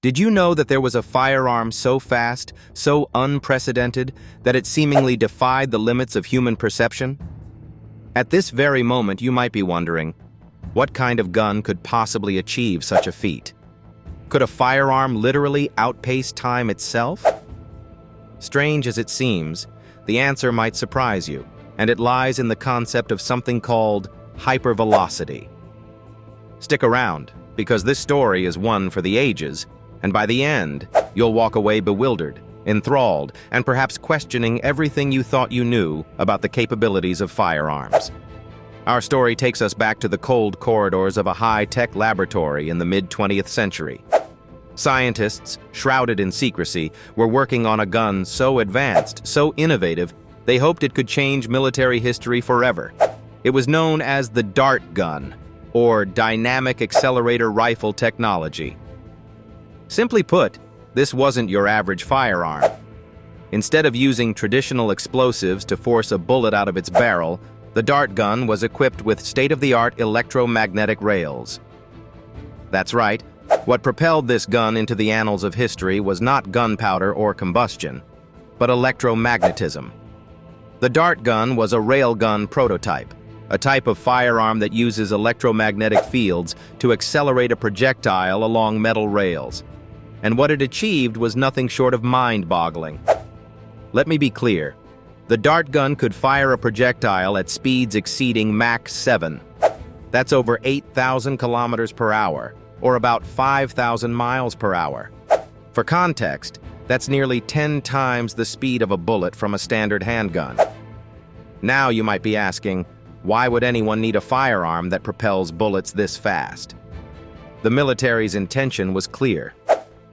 Did you know that there was a firearm so fast, so unprecedented, that it seemingly defied the limits of human perception? At this very moment, you might be wondering, what kind of gun could possibly achieve such a feat? Could a firearm literally outpace time itself? Strange as it seems, the answer might surprise you, and it lies in the concept of something called hypervelocity. Stick around, because this story is one for the ages, and by the end, you'll walk away bewildered, enthralled, and perhaps questioning everything you thought you knew about the capabilities of firearms. Our story takes us back to the cold corridors of a high-tech laboratory in the mid-20th century. Scientists, shrouded in secrecy, were working on a gun so advanced, so innovative, they hoped it could change military history forever. It was known as the dart gun, or dynamic accelerator rifle technology. Simply put, this wasn't your average firearm. Instead of using traditional explosives to force a bullet out of its barrel, the dart gun was equipped with state-of-the-art electromagnetic rails. That's right, what propelled this gun into the annals of history was not gunpowder or combustion, but electromagnetism. The dart gun was a railgun prototype, a type of firearm that uses electromagnetic fields to accelerate a projectile along metal rails. And what it achieved was nothing short of mind-boggling. Let me be clear. The dart gun could fire a projectile at speeds exceeding Mach 7. That's over 8,000 kilometers per hour, or about 5,000 miles per hour. For context, that's nearly 10 times the speed of a bullet from a standard handgun. Now you might be asking, why would anyone need a firearm that propels bullets this fast? The military's intention was clear.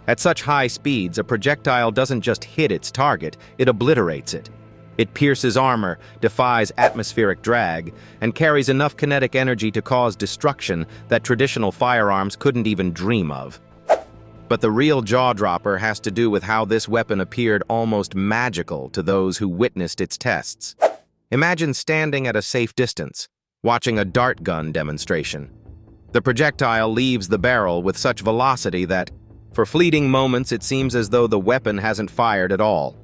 At such high speeds, a projectile doesn't just hit its target, it obliterates it. It pierces armor, defies atmospheric drag, and carries enough kinetic energy to cause destruction that traditional firearms couldn't even dream of. But the real jaw-dropper has to do with how this weapon appeared almost magical to those who witnessed its tests. Imagine standing at a safe distance, watching a dart gun demonstration. The projectile leaves the barrel with such velocity that, for fleeting moments, it seems as though the weapon hasn't fired at all.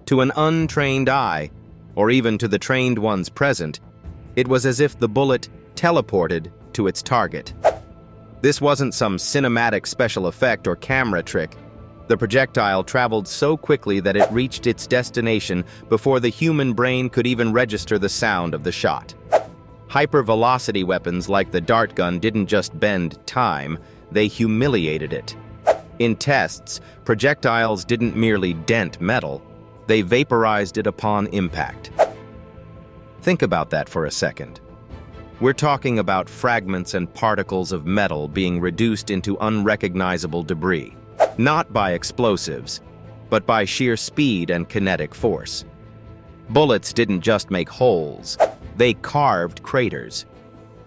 To an untrained eye, or even to the trained ones present, it was as if the bullet teleported to its target. This wasn't some cinematic special effect or camera trick. The projectile traveled so quickly that it reached its destination before the human brain could even register the sound of the shot. Hypervelocity weapons like the dart gun didn't just bend time, they humiliated it. In tests, projectiles didn't merely dent metal, they vaporized it upon impact. Think about that for a second. We're talking about fragments and particles of metal being reduced into unrecognizable debris, not by explosives, but by sheer speed and kinetic force. Bullets didn't just make holes, they carved craters.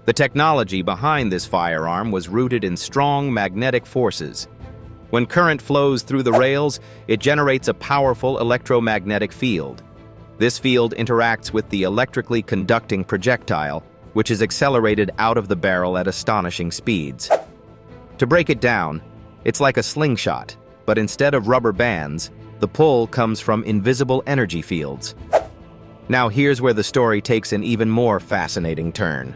The technology behind this firearm was rooted in strong magnetic forces. When current flows through the rails, it generates a powerful electromagnetic field. This field interacts with the electrically conducting projectile, which is accelerated out of the barrel at astonishing speeds. To break it down, it's like a slingshot, but instead of rubber bands, the pull comes from invisible energy fields. Now here's where the story takes an even more fascinating turn.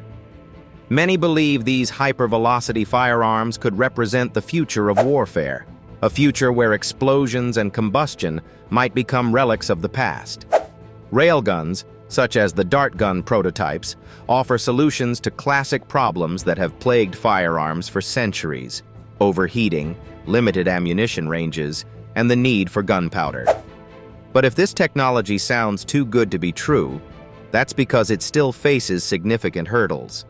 Many believe these hypervelocity firearms could represent the future of warfare, a future where explosions and combustion might become relics of the past. Railguns, such as the dart gun prototypes, offer solutions to classic problems that have plagued firearms for centuries: overheating, limited ammunition ranges, and the need for gunpowder. But if this technology sounds too good to be true, that's because it still faces significant hurdles.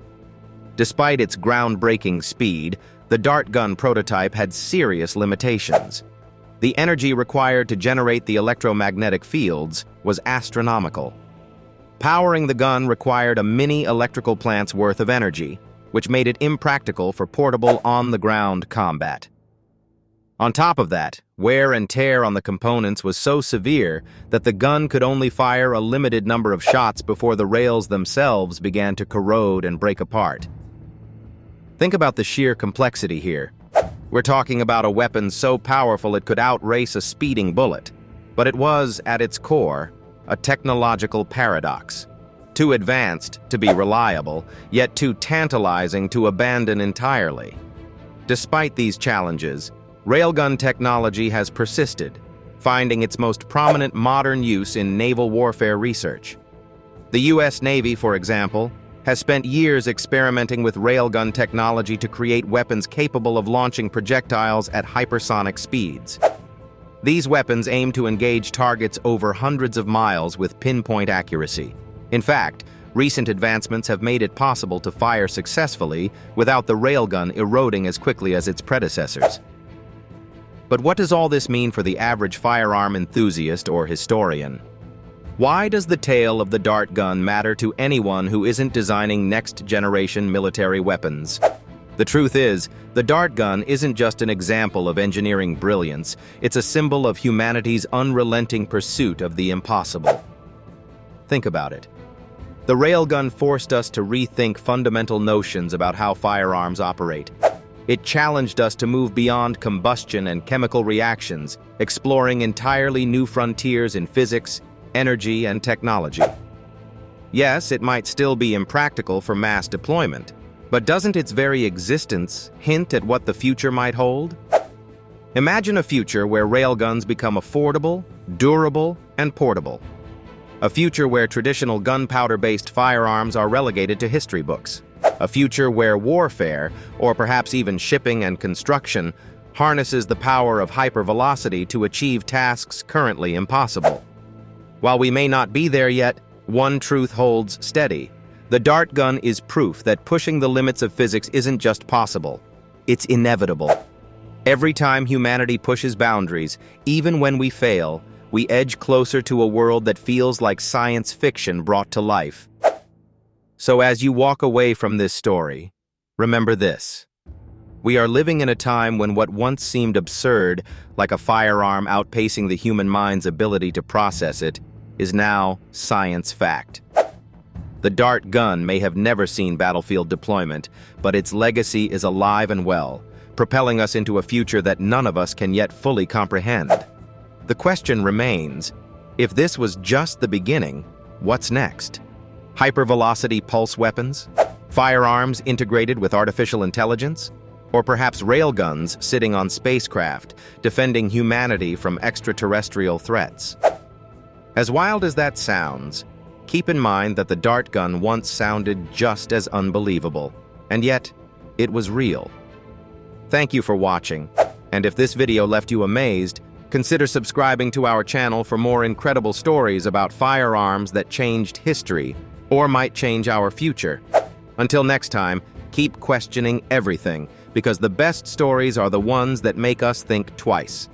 Despite its groundbreaking speed, the dart gun prototype had serious limitations. The energy required to generate the electromagnetic fields was astronomical. Powering the gun required a mini electrical plant's worth of energy, which made it impractical for portable on-the-ground combat. On top of that, wear and tear on the components was so severe that the gun could only fire a limited number of shots before the rails themselves began to corrode and break apart. Think about the sheer complexity here. We're talking about a weapon so powerful it could outrace a speeding bullet. But it was, at its core, a technological paradox. Too advanced to be reliable, yet too tantalizing to abandon entirely. Despite these challenges, railgun technology has persisted, finding its most prominent modern use in naval warfare research. The U.S. Navy, for example, has spent years experimenting with railgun technology to create weapons capable of launching projectiles at hypersonic speeds. These weapons aim to engage targets over hundreds of miles with pinpoint accuracy. In fact, recent advancements have made it possible to fire successfully without the railgun eroding as quickly as its predecessors. But what does all this mean for the average firearm enthusiast or historian? Why does the tale of the dart gun matter to anyone who isn't designing next-generation military weapons? The truth is, the dart gun isn't just an example of engineering brilliance, it's a symbol of humanity's unrelenting pursuit of the impossible. Think about it. The railgun forced us to rethink fundamental notions about how firearms operate. It challenged us to move beyond combustion and chemical reactions, exploring entirely new frontiers in physics, energy, and technology. Yes, it might still be impractical for mass deployment, but doesn't its very existence hint at what the future might hold? Imagine a future where railguns become affordable, durable, and portable. A future where traditional gunpowder-based firearms are relegated to history books. A future where warfare, or perhaps even shipping and construction, harnesses the power of hypervelocity to achieve tasks currently impossible. While we may not be there yet, one truth holds steady. The dart gun is proof that pushing the limits of physics isn't just possible, it's inevitable. Every time humanity pushes boundaries, even when we fail, we edge closer to a world that feels like science fiction brought to life. So as you walk away from this story, remember this. We are living in a time when what once seemed absurd, like a firearm outpacing the human mind's ability to process it, is now science fact. The dart gun may have never seen battlefield deployment, but its legacy is alive and well, propelling us into a future that none of us can yet fully comprehend. The question remains, if this was just the beginning, what's next? Hypervelocity pulse weapons? Firearms integrated with artificial intelligence? Or perhaps railguns sitting on spacecraft, defending humanity from extraterrestrial threats? As wild as that sounds, keep in mind that the dart gun once sounded just as unbelievable, and yet, it was real. Thank you for watching, and if this video left you amazed, consider subscribing to our channel for more incredible stories about firearms that changed history, or might change our future. Until next time, keep questioning everything, because the best stories are the ones that make us think twice.